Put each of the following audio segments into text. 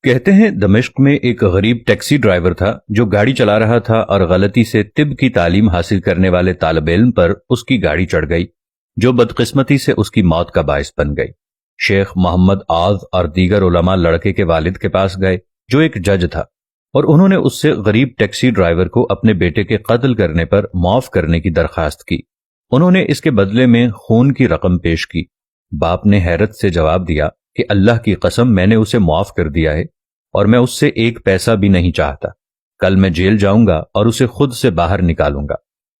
کہتے ہیں دمشق میں ایک غریب ٹیکسی ڈرائیور تھا جو گاڑی چلا رہا تھا اور غلطی سے طب کی تعلیم حاصل کرنے والے طالب علم پر اس کی گاڑی چڑھ گئی، جو بدقسمتی سے اس کی موت کا باعث بن گئی۔ شیخ محمد آذ اور دیگر علماء لڑکے کے والد کے پاس گئے جو ایک جج تھا، اور انہوں نے اس سے غریب ٹیکسی ڈرائیور کو اپنے بیٹے کے قتل کرنے پر معاف کرنے کی درخواست کی۔ انہوں نے اس کے بدلے میں خون کی رقم پیش کی۔ باپ نے حیرت سے جواب دیا کہ اللہ کی قسم میں نے اسے معاف کر دیا ہے اور میں اس سے ایک پیسہ بھی نہیں چاہتا۔ کل میں جیل جاؤں گا اور اسے خود سے باہر نکالوں گا۔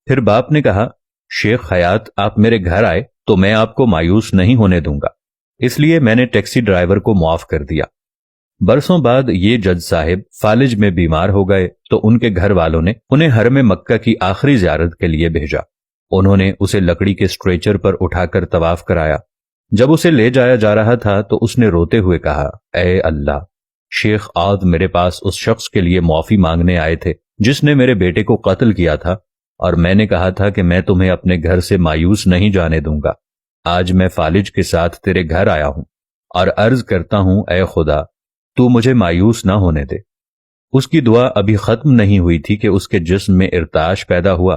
پھر باپ نے کہا، شیخ حیات آپ میرے گھر آئے تو میں آپ کو مایوس نہیں ہونے دوں گا، اس لیے میں نے ٹیکسی ڈرائیور کو معاف کر دیا۔ برسوں بعد یہ جج صاحب فالج میں بیمار ہو گئے تو ان کے گھر والوں نے انہیں حرم مکہ کی آخری زیارت کے لیے بھیجا۔ انہوں نے اسے لکڑی کے اسٹریچر پر اٹھا کر طواف کرایا۔ جب اسے لے جایا جا رہا تھا تو اس نے روتے ہوئے کہا، اے اللہ، شیخ آذ میرے پاس اس شخص کے لیے معافی مانگنے آئے تھے جس نے میرے بیٹے کو قتل کیا تھا، اور میں نے کہا تھا کہ میں تمہیں اپنے گھر سے مایوس نہیں جانے دوں گا۔ آج میں فالج کے ساتھ تیرے گھر آیا ہوں اور عرض کرتا ہوں، اے خدا، تو مجھے مایوس نہ ہونے دے۔ اس کی دعا ابھی ختم نہیں ہوئی تھی کہ اس کے جسم میں ارتعاش پیدا ہوا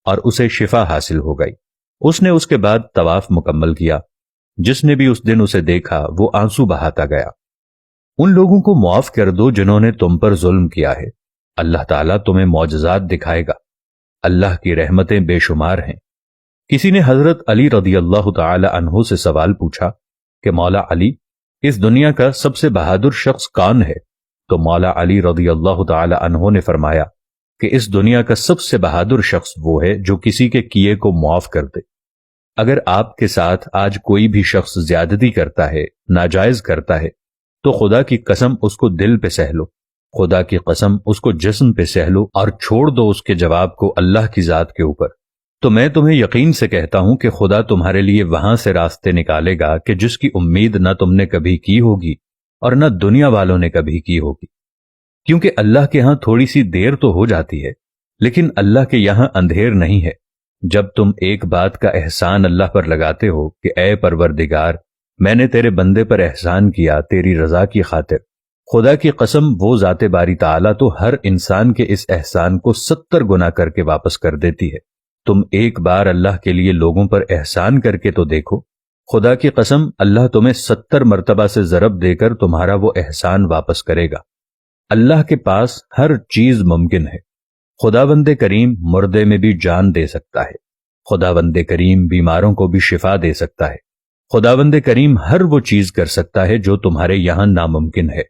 اور اسے شفا حاصل ہو گئی۔ اس نے اس کے بعد طواف مکمل کیا۔ جس نے بھی اس دن اسے دیکھا وہ آنسو بہاتا گیا۔ ان لوگوں کو معاف کر دو جنہوں نے تم پر ظلم کیا ہے، اللہ تعالیٰ تمہیں معجزات دکھائے گا، اللہ کی رحمتیں بے شمار ہیں۔ کسی نے حضرت علی رضی اللہ تعالی عنہ سے سوال پوچھا کہ مولا علی، اس دنیا کا سب سے بہادر شخص کون ہے؟ تو مولا علی رضی اللہ تعالی عنہ نے فرمایا کہ اس دنیا کا سب سے بہادر شخص وہ ہے جو کسی کے کیے کو معاف کر دے۔ اگر آپ کے ساتھ آج کوئی بھی شخص زیادتی کرتا ہے، ناجائز کرتا ہے، تو خدا کی قسم اس کو دل پہ سہ لو، خدا کی قسم اس کو جسم پہ سہ لو اور چھوڑ دو اس کے جواب کو اللہ کی ذات کے اوپر۔ تو میں تمہیں یقین سے کہتا ہوں کہ خدا تمہارے لیے وہاں سے راستے نکالے گا کہ جس کی امید نہ تم نے کبھی کی ہوگی اور نہ دنیا والوں نے کبھی کی ہوگی، کیونکہ اللہ کے ہاں تھوڑی سی دیر تو ہو جاتی ہے، لیکن اللہ کے یہاں اندھیر نہیں ہے۔ جب تم ایک بات کا احسان اللہ پر لگاتے ہو کہ اے پروردگار، میں نے تیرے بندے پر احسان کیا تیری رضا کی خاطر، خدا کی قسم وہ ذات باری تعالیٰ تو ہر انسان کے اس احسان کو 70 گنا کر کے واپس کر دیتی ہے۔ تم ایک بار اللہ کے لیے لوگوں پر احسان کر کے تو دیکھو، خدا کی قسم اللہ تمہیں 70 مرتبہ سے ضرب دے کر تمہارا وہ احسان واپس کرے گا۔ اللہ کے پاس ہر چیز ممکن ہے۔ خداوند کریم مردے میں بھی جان دے سکتا ہے، خداوند کریم بیماروں کو بھی شفا دے سکتا ہے، خداوند کریم ہر وہ چیز کر سکتا ہے جو تمہارے یہاں ناممکن ہے۔